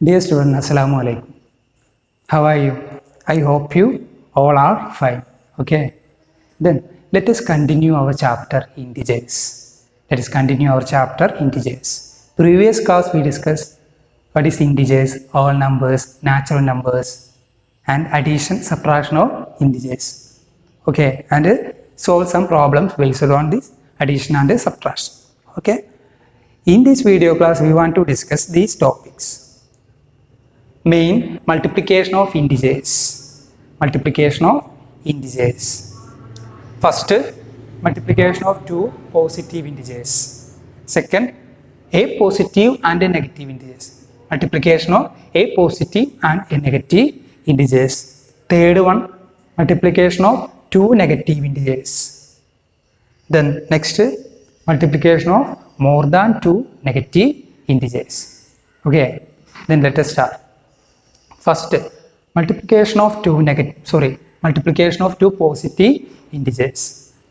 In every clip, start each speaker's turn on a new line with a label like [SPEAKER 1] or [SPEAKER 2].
[SPEAKER 1] Dear student, Assalamu alaikum. How are you? I hope you all are fine. Okay. Then let us continue our chapter integers. Let us continue our chapter integers. Previous class we discussed what is integers, all numbers, natural numbers, and addition, subtraction of integers. Okay, and solve some problems based on this addition and subtraction. Okay. In this video class, we want to discuss these topics. Main multiplication of integers. Multiplication of integers. First, multiplication of two positive integers. Second, a positive and a negative integers. Multiplication of a positive and a negative integers. Third one, multiplication of two negative integers. Then next, multiplication of more than two negative integers. Okay, then let us start. First, multiplication of multiplication of two positive integers.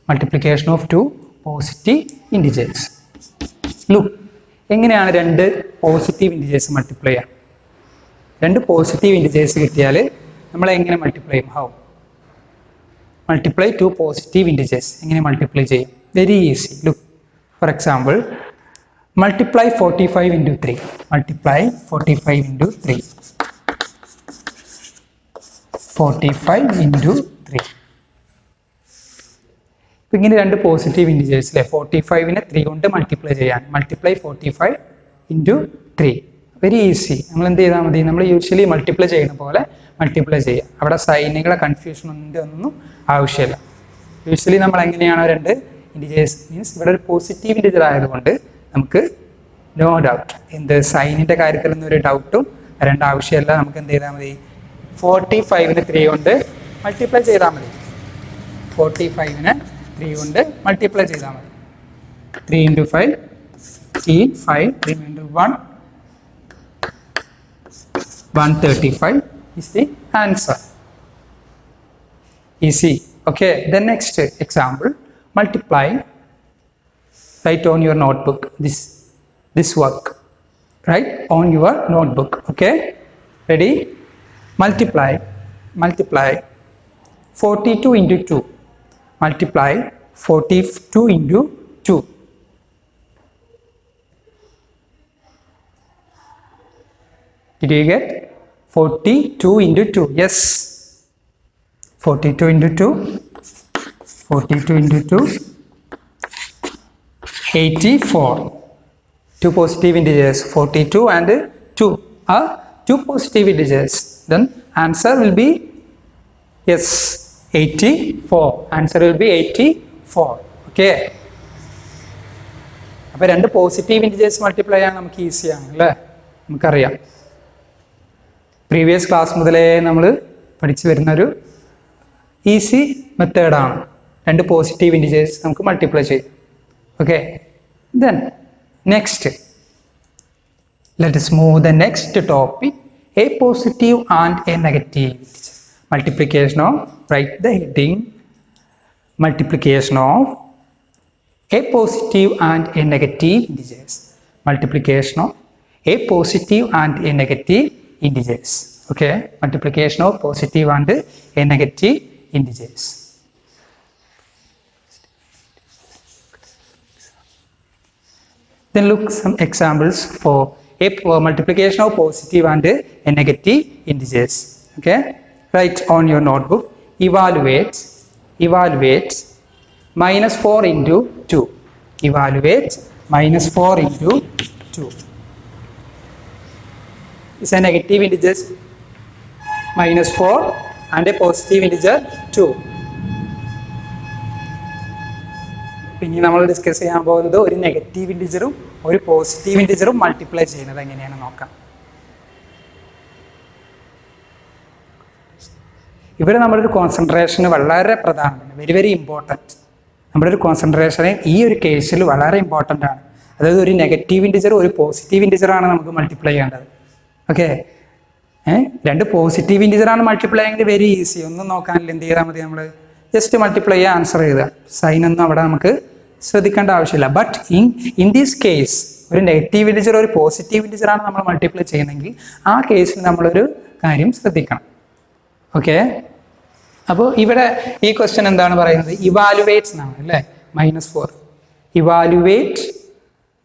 [SPEAKER 1] Multiplication of two positive integers. Look, എങ്ങനെയാണ് രണ്ട് positive integers multiply ചെയ്യുക? രണ്ട് positive integers കിട്ടിയാൽ നമ്മൾ എങ്ങനെ multiply ചെയ്യും? How multiply two positive integers എങ്ങനെ multiply ചെയ്യും? Very easy. Look, for example, multiply 45 into 3. Multiply 45 into 3. 45 into 3. ഇപ്പം ഇങ്ങനെ രണ്ട് പോസിറ്റീവ് ഇൻറ്റിജേഴ്സ് അല്ലേ, 45നെ 3 കൊണ്ട് മൾട്ടിപ്ലൈ ചെയ്യാൻ. Multiply 45 into 3. Very easy. നമ്മൾ എന്ത് ചെയ്താൽ മതി? നമ്മൾ യൂഷ്വലി മൾട്ടിപ്ലൈ ചെയ്യുന്ന പോലെ മൾട്ടിപ്ലൈ ചെയ്യുക. അവിടെ സൈനുകളെ കൺഫ്യൂഷൻ ഒന്നും ആവശ്യമില്ല. യൂഷ്വലി നമ്മൾ എങ്ങനെയാണോ രണ്ട് ഇൻറ്റിജേഴ്സ്, മീൻസ് ഇവിടെ ഒരു പോസിറ്റീവ് ഇൻറ്റിജർ ആയതുകൊണ്ട് നമുക്ക് നോ ഡൗട്ട്, എന്ത് സൈനിൻ്റെ കാര്യത്തിലൊന്നും ഒരു ഡൗട്ടും വരേണ്ട ആവശ്യമില്ല. നമുക്ക് എന്ത് ചെയ്താൽ മതി? 45നെ 3 കൊണ്ട് മൾട്ടിപ്ലൈ ചെയ്താൽ മതി. 45നെ 3 കൊണ്ട് മൾട്ടിപ്ലൈ ചെയ്താൽ മതി. 3 into 5, 15, 5, 3 into 1, 135 is the answer. Easy. Okay, the next example, multiply, write on your notebook this work, write on your notebook. Okay, ready? Multiply 42 into 2. Multiply 42 into 2. Did you get 42 into 2? Yes. 42 into 2. 42 into 2. 84. Two positive integers, 42 and 2 are two positive integers. Then answer will be, yes, 84. Answer will be 84. Okay. അപ്പോൾ രണ്ട് positive integers multiply ചെയ്യാൻ നമുക്ക് ഈസിയാണ് അല്ലേ? നമുക്കറിയാം, previous class മുതലേ നമ്മൾ പഠിച്ചു വരുന്നൊരു ഈസി മെത്തേഡാണ്. രണ്ട് പോസിറ്റീവ് ഇൻറ്റിജേഴ്സ് നമുക്ക് മൾട്ടിപ്ലൈ ചെയ്യും. Okay, then next, let us move the next topic, a positive and a negative integer. Multiplication of, write the heading, multiplication of a positive and a negative integers. Multiplication of a positive and a negative integers. Okay, multiplication of positive and a negative integers. Then look some examples for a multiplication of positive and a negative integers. Okay, write on your notebook, evaluate minus 4 into 2. Evaluate minus 4 into 2. It's a negative integer minus 4 and a positive integer 2. പിന്നെ നമ്മൾ discuss ചെയ്യാൻ പോകുന്നത് ഒരു negative ഇൻറ്റിജറും ഒരു positive ഇൻറ്റിജറും multiply ചെയ്യുന്നത് എങ്ങനെയാണ് നോക്കാം. ഇവിടെ നമ്മുടെ ഒരു കോൺസെൻട്രേഷൻ വളരെ പ്രധാനമാണ്, വെരി വെരി ഇമ്പോർട്ടൻറ്റ്. നമ്മുടെ ഒരു കോൺസെൻട്രേഷൻ ഈ ഒരു കേസിൽ വളരെ ഇമ്പോർട്ടൻ്റ് ആണ്. അതായത് ഒരു നെഗറ്റീവ് ഇൻറ്റിജർ ഒരു പോസിറ്റീവ് ഇൻറ്റിജറാണ് നമുക്ക് മൾട്ടിപ്ലൈ ചെയ്യേണ്ടത്. ഓക്കെ, രണ്ട് പോസിറ്റീവ് ഇൻറ്റിജറാണ് മൾട്ടിപ്ലൈ ചെയ്യേണ്ടത്, വെരി ഈസി. ഒന്നും നോക്കാനില്ല, എന്ത് ചെയ്താൽ മതി? നമ്മൾ ജസ്റ്റ് മൾട്ടിപ്ലൈ ചെയ്യുക, ആൻസർ ചെയ്യുക. സൈനൊന്നും അവിടെ നമുക്ക് ശ്രദ്ധിക്കേണ്ട ആവശ്യമില്ല. ബട്ട് ഇൻ ദിസ് കേസ് ഒരു നെഗറ്റീവ് ഇൻറ്റിജർ ഒരു പോസിറ്റീവ് ഇൻറ്റിജറാണ് നമ്മൾ മൾട്ടിപ്ലൈ ചെയ്യുന്നതെങ്കിൽ ആ കേസിൽ നമ്മളൊരു കാര്യം ശ്രദ്ധിക്കണം. ഓക്കെ, അപ്പോൾ ഇവിടെ ഈ ക്വസ്റ്റ്യൻ എന്താണ് പറയുന്നത്? ഇവാലുവേറ്റ്സ് എന്നാണ് അല്ലേ, -4 ഇവാലുവേറ്റ്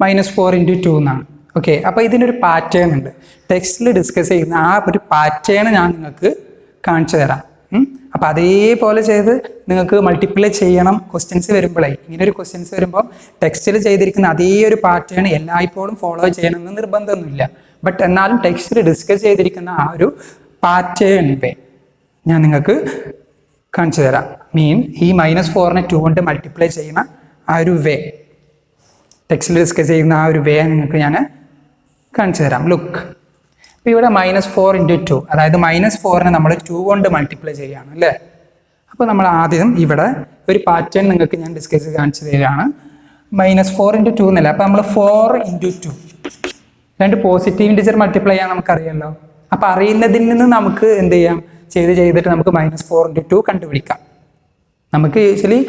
[SPEAKER 1] -4 × 2 എന്നാണ്. ഓക്കെ, അപ്പോൾ ഇതിനൊരു പാറ്റേൺ ഉണ്ട്. ടെക്സ്റ്റിൽ ഡിസ്കസ് ചെയ്യുന്ന ആ ഒരു പാറ്റേൺ ഞാൻ നിങ്ങൾക്ക് കാണിച്ചു തരാം. അപ്പോൾ അതേപോലെ ചെയ്ത് നിങ്ങൾക്ക് മൾട്ടിപ്ലൈ ചെയ്യണം. ക്വസ്റ്റ്യൻസ് വരുമ്പോഴേ, ഇങ്ങനൊരു ക്വസ്റ്റ്യൻസ് വരുമ്പോൾ ടെക്സ്റ്റിൽ ചെയ്തിരിക്കുന്ന അതേ ഒരു പാറ്റേൺ എല്ലായ്പ്പോഴും ഫോളോ ചെയ്യണമെന്ന് നിർബന്ധമൊന്നുമില്ല. ബട്ട് എന്നാലും ടെക്സ്റ്റിൽ ഡിസ്കസ് ചെയ്തിരിക്കുന്ന ആ ഒരു പാറ്റേൺ വേ ഞാൻ നിങ്ങൾക്ക് കാണിച്ചു തരാം. ഈ -4നെ 2 കൊണ്ട് മൾട്ടിപ്ലൈ ചെയ്യുന്ന ആ ഒരു വേ, ടെക്സ്റ്റിൽ ഡിസ്കസ് ചെയ്യുന്ന ആ ഒരു വേ നിങ്ങൾക്ക് ഞാൻ കാണിച്ചു തരാം. ലുക്ക്, അപ്പോൾ ഇവിടെ -4 × 2, അതായത് -4നെ നമ്മൾ 2 കൊണ്ട് മൾട്ടിപ്ലൈ ചെയ്യുകയാണ് അല്ലേ. അപ്പോൾ നമ്മൾ ആദ്യം ഇവിടെ ഒരു പാറ്റേൺ നിങ്ങൾക്ക് ഞാൻ ഡിസ്കസ് കാണിച്ചു തരികയാണ്. -4 × 2 എന്നല്ല, അപ്പോൾ നമ്മൾ 4 × 2 രണ്ട് പോസിറ്റീവ് ഇൻറ്റിജർ മൾട്ടിപ്ലൈ ചെയ്യാൻ നമുക്കറിയാമല്ലോ. അപ്പോൾ അറിയുന്നതിൽ നിന്ന് നമുക്ക് എന്ത് ചെയ്യാം, ചെയ്തിട്ട് നമുക്ക് -4 × 2 കണ്ടുപിടിക്കാം. നമുക്ക് യൂഷ്വലി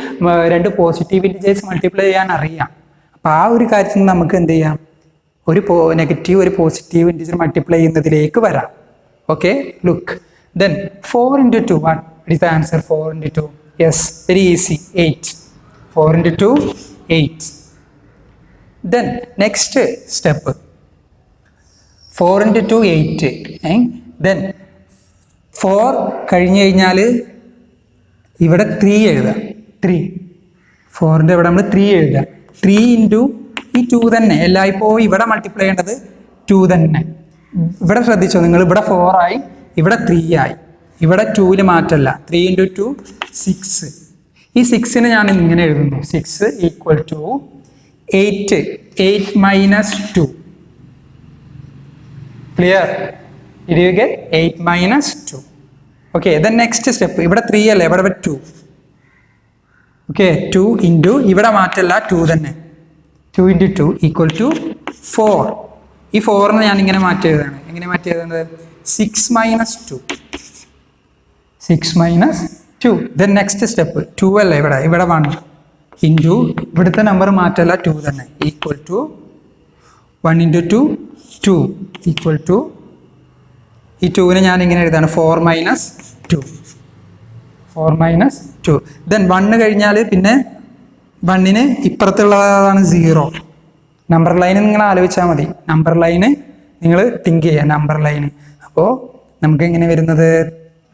[SPEAKER 1] രണ്ട് പോസിറ്റീവ് ഇൻറ്റിജേഴ്സ് മൾട്ടിപ്ലൈ ചെയ്യാൻ അറിയാം. അപ്പോൾ ആ ഒരു കാര്യത്തിൽ നമുക്ക് എന്ത് ചെയ്യാം, ഒരു നെഗറ്റീവ് ഒരു പോസിറ്റീവ് ഇൻറ്റിജർ മൾട്ടിപ്ലൈ ചെയ്യുന്നതിലേക്ക് വരാം. Okay, look, then 4 × 2, what is the answer? 4 × 2, yes, very easy, 8. 4 × 2, 8. Then next step 4 × 2, 8. Then 4 കഴിഞ്ഞ് കഴിഞ്ഞാൽ ഇവിടെ 3 എഴുതാം. 3, 4ൻ്റെ ഇവിടെ നമ്മൾ 3 എഴുതാം. 3 × ഈ 2 തന്നെ എല്ലായ്പ്പോഴും ഇവിടെ മൾട്ടിപ്ലൈ ചെയ്യേണ്ടത് 2 തന്നെ. ഇവിടെ ശ്രദ്ധിച്ചോ നിങ്ങൾ, ഇവിടെ 4 ആയി, ഇവിടെ 3 ആയി, ഇവിടെ 2ന് മാറ്റമല്ല. 3 × 2, 6. ഈ 6നെ ഞാൻ ഇങ്ങനെ എഴുതുന്നു, 6 = 8. 8 - 2. Clear? Did you get 8 - 2? Okay, then next step, ഇവിടെ 3 അല്ലേ, ഇവിടെ 2. ഓക്കെ, 2 × ഇവിടെ മാറ്റല്ല, 2 തന്നെ. 2 × 2 = 4. ഈ 4നെ ഞാൻ ഇങ്ങനെ മാറ്റി എഴുതാണ്. എങ്ങനെ മാറ്റി എഴുതുന്നത്? 6 - 2. 6 - 2. ദെൻ നെക്സ്റ്റ് സ്റ്റെപ്പ് 2 അല്ലേ, ഇവിടെ 1 × ഇവിടുത്തെ നമ്പർ മാറ്റല്ല, 2 തന്നെ, = 1 × 2, 2 = ഈ 2നെ ഞാൻ ഇങ്ങനെ എഴുതാണ്, 4 - 2. 4 - 2. ദെൻ 1 കഴിഞ്ഞാൽ പിന്നെ 1ന് ഇപ്പുറത്തുള്ളതാണ് 0. നമ്പർ ലൈന് നിങ്ങൾ ആലോചിച്ചാൽ മതി. നമ്പർ ലൈന് നിങ്ങൾ തിങ്ക് ചെയ്യുക, നമ്പർ ലൈന്. അപ്പോൾ നമുക്ക് എങ്ങനെ വരുന്നത്?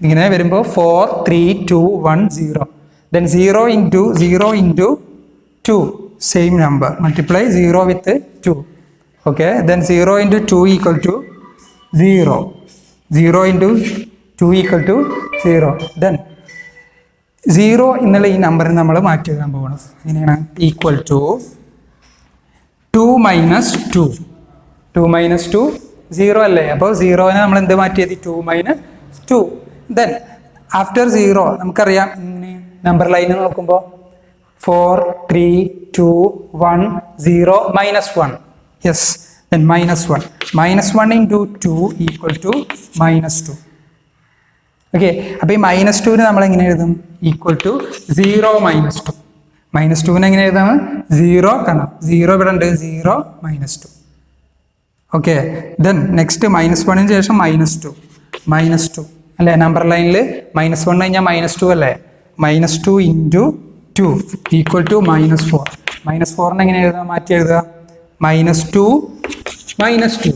[SPEAKER 1] ഇങ്ങനെ വരുമ്പോൾ 4, 3, 2, 1, 0. Then 0 × 2, same number, multiply 0 with 2. Okay, then 0 × 2 = 0. 0 × 2 = 0. Then 0 എന്നുള്ള ഈ നമ്പറിന് നമ്മൾ മാറ്റി എഴുതാൻ പോകണം. എങ്ങനെയാണ്? = 2 - 2. 2 - 2, 0 അല്ലേ. അപ്പോൾ 0നെ നമ്മൾ എന്ത് മാറ്റിയത്? 2 - 2. ദെൻ ആഫ്റ്റർ 0 നമുക്കറിയാം, നമ്പർ ലൈന് നോക്കുമ്പോൾ 4, 3, 2, 1, 0, -1. Yes, then -1. -1 × 2 = -2. ഓക്കെ, അപ്പോൾ ഈ -2ന് നമ്മൾ എങ്ങനെ എഴുതും? = 0 - 2. -2നെ എങ്ങനെ എഴുതാണ്? 0 കാരണം 0 ഇവിടെ ഉണ്ട്, 0 - 2. ഓക്കെ, ദെൻ നെക്സ്റ്റ് -1ന് ശേഷം -2 അല്ലേ. നമ്പർ ലൈനിൽ -1 കഴിഞ്ഞാൽ -2 അല്ലേ. -2 × 2 = -4. -4നെ എങ്ങനെ എഴുതാം? മാറ്റി എഴുതുക, -2 - 2.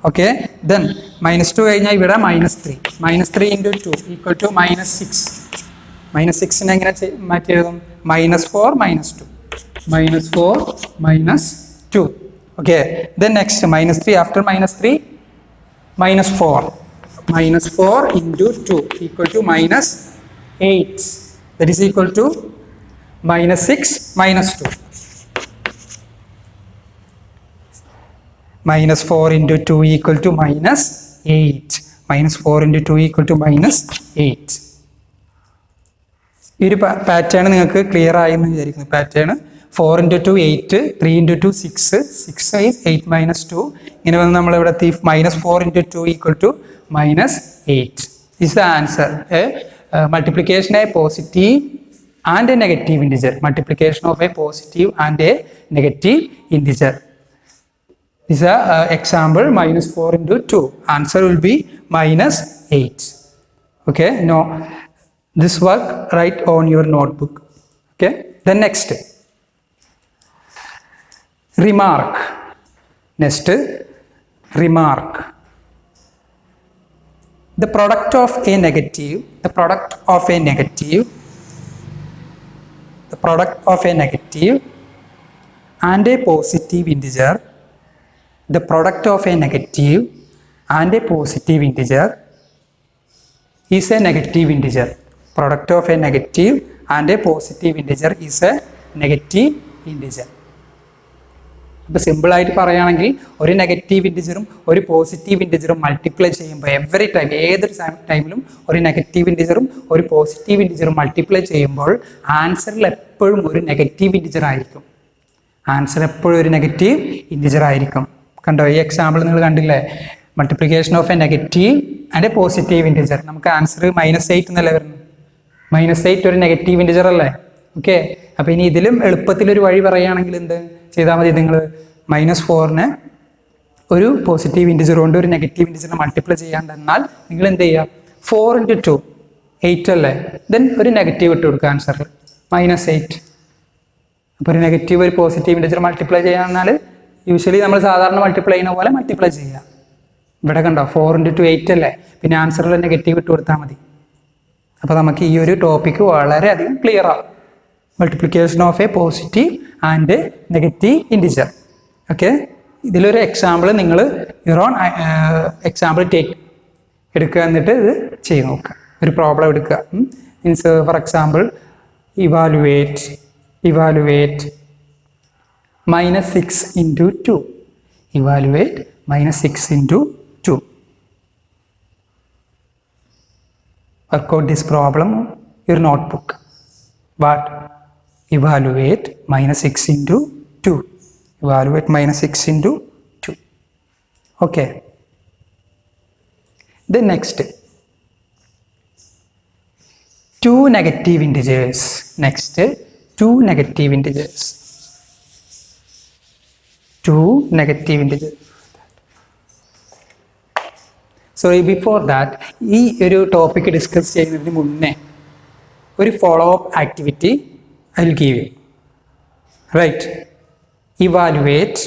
[SPEAKER 1] ഓക്കെ, ദെൻ -2 കഴിഞ്ഞാൽ ഇവിടെ -3. -3 × 2 = -6. -6നെ എങ്ങനെ മാറ്റി എഴുതും? -4 - 2. -4 - 2. Okay, then next -3. After -3 -4. -4 × 2 = -8. That is equal to -6 - 2. -4 × 2 = -8. -4 × 2 = -8. ഈ ഒരു പാറ്റേൺ നിങ്ങൾക്ക് ക്ലിയർ ആയി എന്ന് വിചാരിക്കുന്നു. Pattern 4 × 2 8, 3 × 2 6, 6 is 8 - 2. ഇങ്ങനെ വന്ന് നമ്മളിവിടെ -4 × 2 = -8. This is the answer. Multiplication a positive and a negative integer. Multiplication of a positive and a negative integer. This is a example minus 4 into 2. Answer will be minus 8. Okay, no, this work write on your notebook. Okay, then next, remark. Next, remark. The product of a negative, the product of a negative and a positive integer, the product of a negative and a positive integer is a negative integer. Product of a negative and a positive integer is a negative integer. അപ്പോൾ സിമ്പിളായിട്ട് പറയുകയാണെങ്കിൽ ഒരു negative ഇൻറ്റിജറും ഒരു positive ഇൻറ്റിജറും multiply ചെയ്യുമ്പോൾ every time, ഏതൊരു ടൈമിലും ഒരു negative ഇൻറ്റിജറും ഒരു പോസിറ്റീവ് ഇൻറ്റിജറും മൾട്ടിപ്ലൈ ചെയ്യുമ്പോൾ ആൻസറിൽ എപ്പോഴും ഒരു നെഗറ്റീവ് ഇൻറ്റിജർ ആയിരിക്കും. ആൻസർ എപ്പോഴും ഒരു നെഗറ്റീവ് ഇൻറ്റിജർ ആയിരിക്കും. കണ്ടോ, ഈ എക്സാമ്പിൾ നിങ്ങൾ കണ്ടില്ലേ? Multiplication of A negative and A positive integer. നമുക്ക് ആൻസർ -8 എന്നല്ലേ വരുന്നത്? -8 ഒരു നെഗറ്റീവ് ഇൻറ്റിജർ അല്ലേ? ഓക്കെ, അപ്പോൾ ഇനി ഇതിലും എളുപ്പത്തിലൊരു വഴി പറയുകയാണെങ്കിൽ എന്ത് ചെയ്താൽ മതി? നിങ്ങൾ -4നെ ഒരു പോസിറ്റീവ് ഇൻറ്റിജർ കൊണ്ട് ഒരു നെഗറ്റീവ് ഇൻറ്റിജറിനെ മൾട്ടിപ്ലൈ ചെയ്യാണ്ടെന്നാൽ നിങ്ങൾ എന്ത് ചെയ്യുക? 4 into 2 8 അല്ലേ? ദെൻ ഒരു നെഗറ്റീവ് ഇട്ട് കൊടുക്കുക ആൻസറിൽ, -8. അപ്പോൾ ഒരു നെഗറ്റീവ് ഒരു പോസിറ്റീവ് ഇൻറ്റിജർ മൾട്ടിപ്ലൈ ചെയ്യാന്നാൽ യൂഷ്വലി നമ്മൾ സാധാരണ മൾട്ടിപ്ലൈ ചെയ്യുന്ന പോലെ മൾട്ടിപ്ലൈ ചെയ്യുക. ഇവിടെ കണ്ടോ 4 into 2 8 അല്ലേ? പിന്നെ ആൻസറിൽ നെഗറ്റീവ് ഇട്ട് കൊടുത്താൽ മതി. അപ്പോൾ നമുക്ക് ഈ ഒരു ടോപ്പിക്ക് വളരെയധികം ക്ലിയർ ആവും. Multiplication of A positive and negative integer. Okay, ഇതിലൊരു എക്സാമ്പിൾ നിങ്ങൾ യുവർ ഓൺ എക്സാമ്പിൾ എടുക്കുക, എന്നിട്ട് ഇത് ചെയ്ത് നോക്കുക. ഒരു പ്രോബ്ലം എടുക്കുക. Means for example evaluate -6 into 2. Evaluate -6 into 2. Work out this problem in your notebook. What? Evaluate -6 into 2. Evaluate -6 into 2. Okay. Then next, 2 negative integers. Next, 2 negative integers. 2 negative integers. Sorry, before that, ഈ ഒരു topic discuss ചെയ്യുന്നതിന് മുന്നേ ഒരു follow up activity I will give you. Right. Evaluate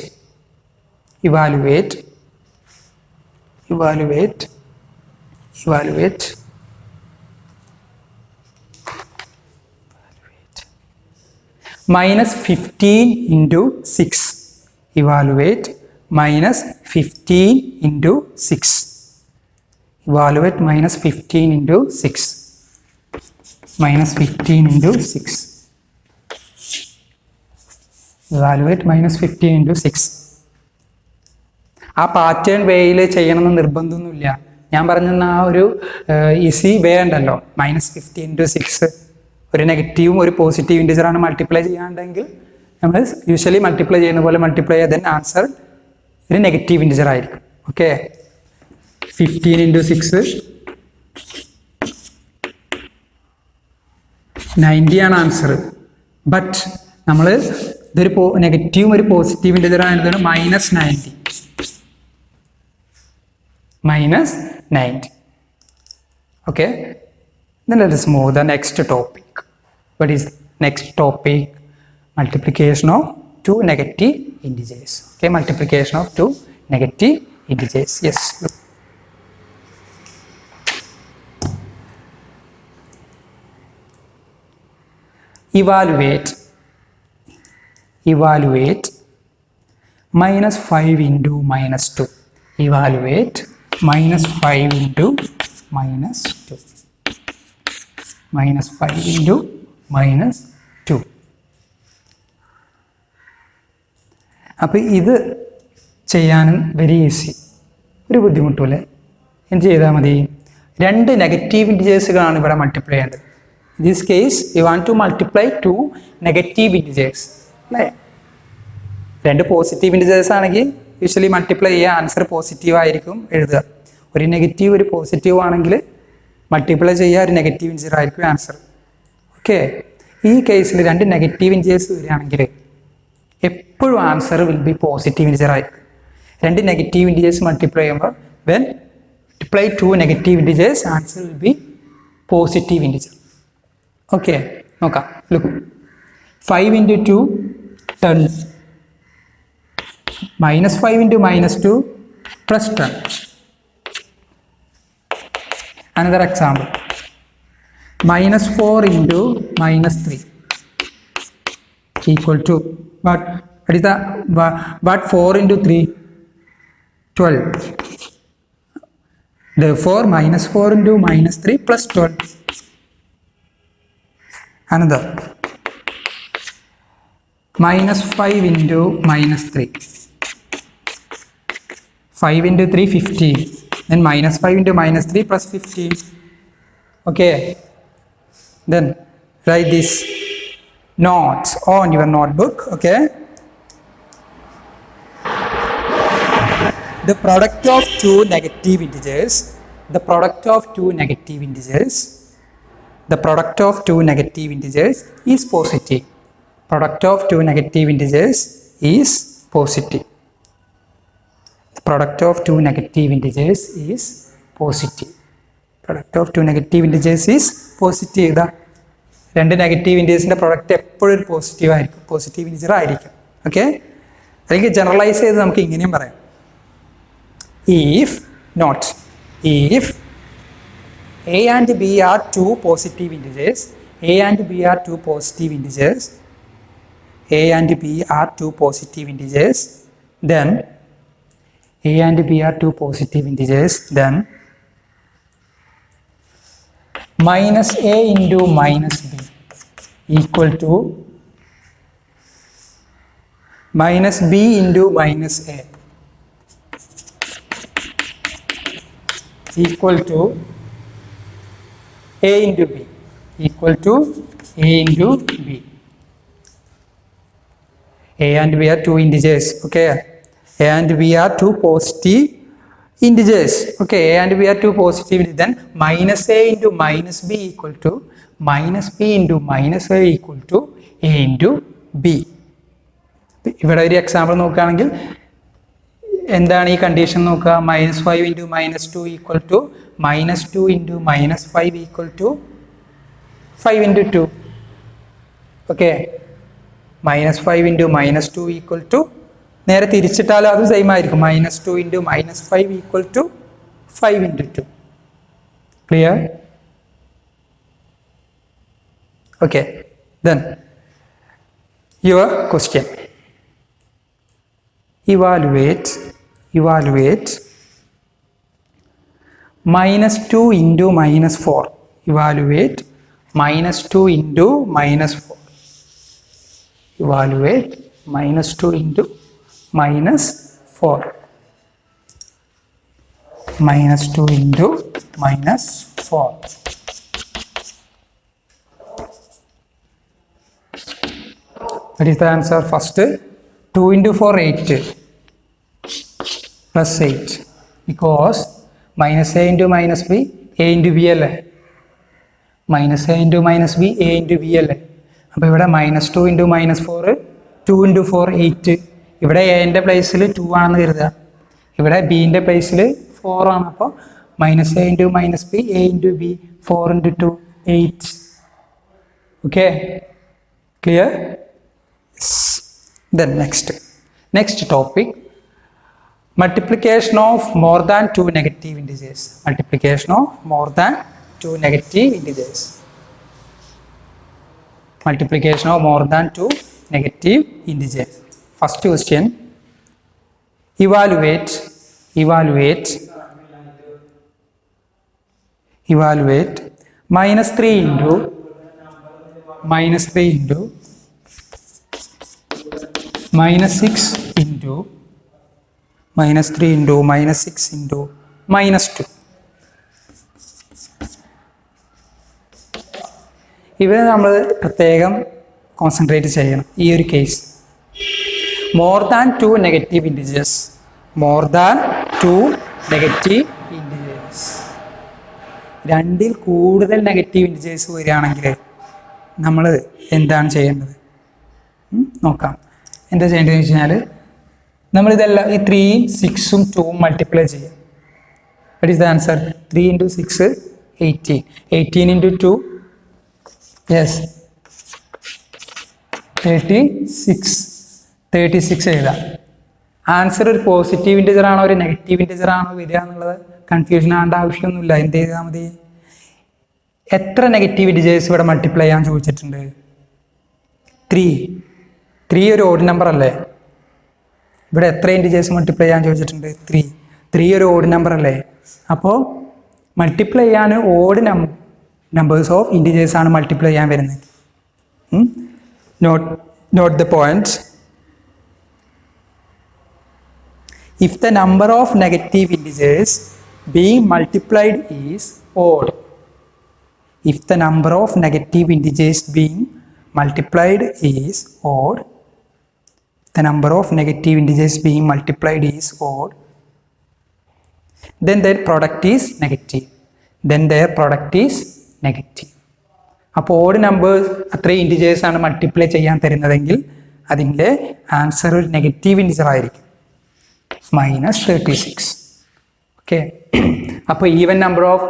[SPEAKER 1] -15 into 6. Evaluate -15 into 6. Evaluate -15 into 6. -15 into 6. Evaluate -15 into 6. ആ pattern വേയിൽ ചെയ്യണമെന്ന് നിർബന്ധമൊന്നുമില്ല. ഞാൻ പറഞ്ഞ ആ ഒരു ഈസി വേ ഉണ്ടല്ലോ, -15 into 6 ഒരു നെഗറ്റീവും ഒരു പോസിറ്റീവ് ഇൻറ്റിജറാണ് മൾട്ടിപ്ലൈ ചെയ്യാണ്ടെങ്കിൽ നമ്മൾ യൂഷ്വലി മൾട്ടിപ്ലൈ ചെയ്യുന്ന പോലെ മൾട്ടിപ്ലൈ ചെയ്താൽ ആൻസർ ഒരു നെഗറ്റീവ് ഇൻറ്റിജർ ആയിരിക്കും. ഓക്കെ, 15 into 6 90 ആണ് ആൻസർ. ബട്ട് നമ്മൾ ഇതൊരു നെഗറ്റീവും ഒരു പോസിറ്റീവ് ഇൻറ്റിജർ ആയതുകൊണ്ട് -90. Okay, then let us move the next topic. What is next topic? Multiplication of 2 negative integers. Okay, multiplication of 2 negative integers. Yes, look. Evaluate -5 into -2. Evaluate -5 into -2. -5 into -2. അപ്പോൾ ഇത് ചെയ്യാനും very easy, ഒരു ബുദ്ധിമുട്ടുമില്ല. എന്ത് ചെയ്താൽ മതി? 2 negative ഇൻറ്റിജേഴ്സുകളാണ് ഇവിടെ multiply ചെയ്യേണ്ടത്. In this case, you want to multiply 2 negative integers. അല്ലേ? 2 പോസിറ്റീവ് ഇൻറ്റിജേഴ്സ് ആണെങ്കിൽ യൂഷ്വലി മൾട്ടിപ്ലൈ ചെയ്യുക, ആൻസർ പോസിറ്റീവ് ആയിരിക്കും എഴുതുക. ഒരു നെഗറ്റീവ് ഒരു പോസിറ്റീവ് ആണെങ്കിൽ മൾട്ടിപ്ലൈ ചെയ്യുക, ഒരു നെഗറ്റീവ് ഇൻറ്റിജർ ആയിരിക്കും ആൻസർ. ഓക്കെ, ഈ കേസിൽ രണ്ട് നെഗറ്റീവ് ഇൻറ്റീജേഴ്സ് വരികയാണെങ്കിൽ എപ്പോഴും answer will be positive integer ആയിരിക്കും. രണ്ട് നെഗറ്റീവ് ഇൻറ്റീജേഴ്സ് മൾട്ടിപ്ലൈ ചെയ്യുമ്പോൾ when multiply two negative integers answer will be positive integer. Okay, നോക്കാം. Look, 5 into 2 10, minus 5 into minus 2 plus 10. Another example, minus 4 into minus 3 equal to what is the what 4 into 3 12. Therefore minus 4 into minus 3 plus 12. Another, minus 5 into minus 3, 5 into 3 15, then minus 5 into minus 3 plus 15. Okay, then write this notes on your notebook. Okay, the product of two negative integers, the product of two negative integers, the product of two negative integers is positive. Product of two negative integers is positive. The product of two negative integers is positive. Product of two negative integers is positive. The രണ്ട് negative ഇൻറ്റീജേഴ്സിൻ്റെ product എപ്പോഴും ഒരു positive ആയിരിക്കും, positive integer ആയിരിക്കും. Okay, അല്ലെങ്കിൽ generalise ചെയ്ത് നമുക്ക് ഇങ്ങനെയും പറയാം. If not, if a and b are two positive integers, a and b are two positive integers, a and b are two positive integers, then a and b are two positive integers, then minus a into minus b equal to minus b into minus a equal to a into b equal to a into b. A and b are two integers. Okay, a and b are two positive integers. Okay, a and b are two positive, then minus a into minus b equal to minus b into minus a equal to a into b. ഇവിടെ ഒരു example നോക്കുകയാണെങ്കിൽ എന്താണ് ഈ condition നോക്കുക. Minus 5 into minus 2 equal to minus 2 into minus 5 equal to 5 into 2. Okay, minus 5 into minus 2 equal to, നേരെ തിരിച്ചിട്ടാലും അത് same ആയിരിക്കും, minus 2 into minus 5 equal to 5 into 2. Clear? Okay, then your question. Evaluate minus 2 into minus 4. Evaluate minus 2 into minus 4. Evaluate minus 2 into minus 4. Minus 2 into minus 4. What is the answer? First, 2 into 4 8 plus 8, because minus a into minus b a into b അല്ലേ, minus A into minus B A into B അല്ലേ. അപ്പോൾ ഇവിടെ minus 2 into minus 4 2 into 4 8. ഇവിടെ എൻ്റെ പ്ലേസിൽ 2 ആണെന്ന് കരുതുക, ഇവിടെ ബീൻ്റെ പ്ലേസിൽ 4 ആണ്. അപ്പോൾ minus A into minus B A into B 4 into 2 8. Okay, clear? Then next topic, multiplication of more than two negative integers. Multiplication of more than two negative integers. Multiplication of more than two negative integers. First question, evaluate minus 3 into minus 6 into minus 3 into minus 6 into minus 2. ഇവരെ നമ്മൾ പ്രത്യേകം concentrate ചെയ്യണം. ഈ ഒരു case more than 2 negative integers, more than 2 negative integers, രണ്ടിൽ കൂടുതൽ negative integers വരികയാണെങ്കിൽ നമ്മൾ എന്താണ് ചെയ്യേണ്ടത് നോക്കാം. എന്താ ചെയ്യേണ്ടതെന്ന് വെച്ച് കഴിഞ്ഞാൽ നമ്മളിതെല്ലാം ഈ 3 6 2 മൾട്ടിപ്ലൈ ചെയ്യും. What is the answer? 3 into 6 18. 18 into 2 yes 36 എഴുതാം. ആൻസർ ഒരു പോസിറ്റീവ് ഇൻറ്റിജർ ആണോ ഒരു നെഗറ്റീവ് ഇൻറ്റിജർ ആണോ വരിക എന്നുള്ളത് കൺഫ്യൂഷൻ ആവേണ്ട ആവശ്യമൊന്നുമില്ല. എന്ത് ചെയ്താൽ മതി? എത്ര നെഗറ്റീവ് ഇൻറ്റിജേഴ്സ് ഇവിടെ മൾട്ടിപ്ലൈ ചെയ്യാൻ ചോദിച്ചിട്ടുണ്ട്? 3 ഒരു ഓഡ് നമ്പർ അല്ലേ? ഇവിടെ എത്ര ഇൻറ്റിജേഴ്സ് മൾട്ടിപ്ലൈ ചെയ്യാൻ ചോദിച്ചിട്ടുണ്ട്? 3 ഒരു ഓഡ് നമ്പർ അല്ലേ? അപ്പോൾ മൾട്ടിപ്ലൈ ചെയ്യാൻ ഓഡ് നമ്പേഴ്സ് ഓഫ് ഇൻറ്റിജേഴ്സ് ആണ് മൾട്ടിപ്ലൈ ചെയ്യാൻ വരുന്നത്. Note the point. If the number of negative integers being multiplied is odd, if the number of negative integers being multiplied is odd, the number of negative integers being multiplied is odd, then their product is negative. അപ്പോൾ odd numbers അത്രയും integers ആണ് multiply ചെയ്യാൻ തരുന്നതെങ്കിൽ അതിൻ്റെ answer ഒരു negative integer ആയിരിക്കും, -36. Okay. അപ്പോൾ even number of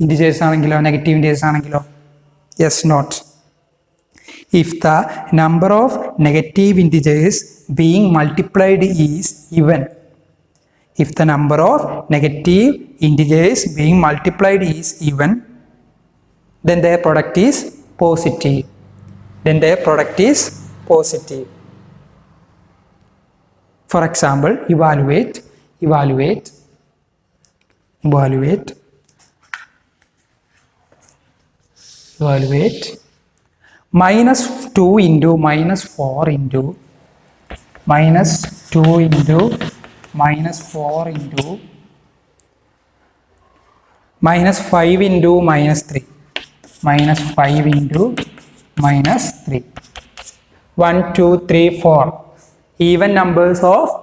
[SPEAKER 1] integers ആണെങ്കിലോ negative integers ആണെങ്കിലോ? Yes, note. If the number of negative integers being multiplied is even, if the number of negative integers being multiplied is even, then their product is positive. For example, evaluate -2 into -4 into -2 into -4 into -5 into -3 -5 into -3 1 2 3 4 even numbers of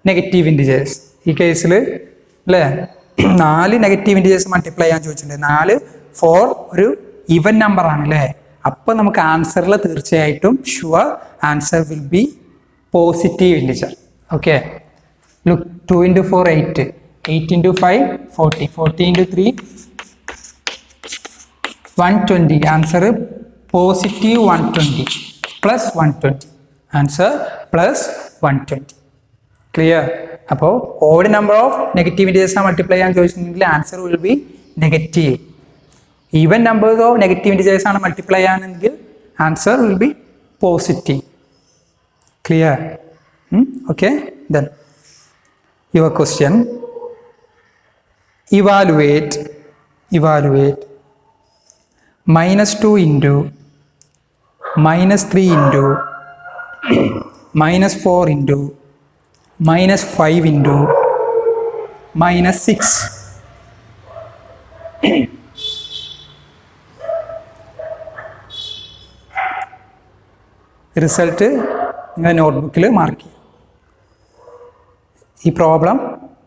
[SPEAKER 1] negative integers. ഈ കേസിൽ അല്ലേ 4 negative integers multiply ചെയ്യാൻ ചോദിച്ചിട്ടുണ്ട്. 4 4 ഒരു even number ആണ് അല്ലേ? അപ്പോൾ നമുക്ക് ആൻസറിൽ തീർച്ചയായിട്ടും sure answer will be positive integer. Okay. Look 2 into 4 8 8 into 5 40 40 into 3 120. Answer positive 120 plus 120. Answer plus 120. Clear? അപ്പോൾ odd number of negative integers multiply ചെയ്യാൻ ചോദിച്ചിട്ടുണ്ടെങ്കിൽ answer will be negative. Even numbers of negative integers ആണ് multiply ചെയ്യാനെങ്കിൽ answer will be positive. Clear? Okay. Then your question. evaluate -2 into -3 into -4 into -5 into -6. Result നിങ്ങൾ നോട്ട്ബുക്കിൽ mark ചെയ്യും. ഈ problem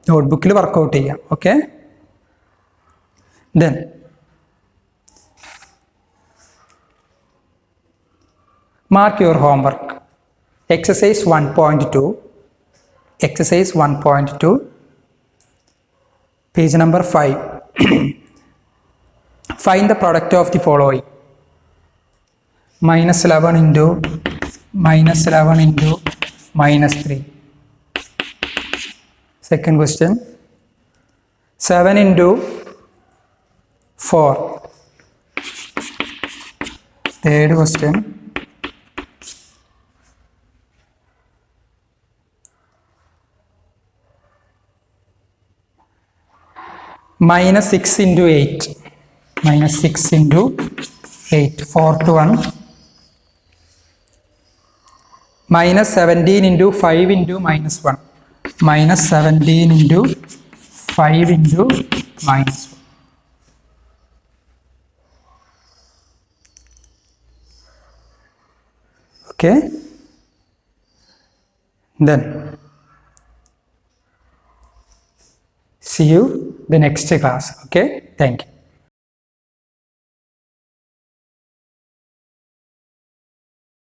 [SPEAKER 1] നോട്ട്ബുക്കിൽ workout ചെയ്യാം. Okay. Then mark your homework. Exercise 1.2 page number 5. Find the product of the following. -11 into -3. Second question. 7 into 4. Third question. -6 into 8. -6 into 8. Fourth one. -17 into 5 into -1. -17 into 5 into -1. Okay. Then see you the next class. Okay. Thank you.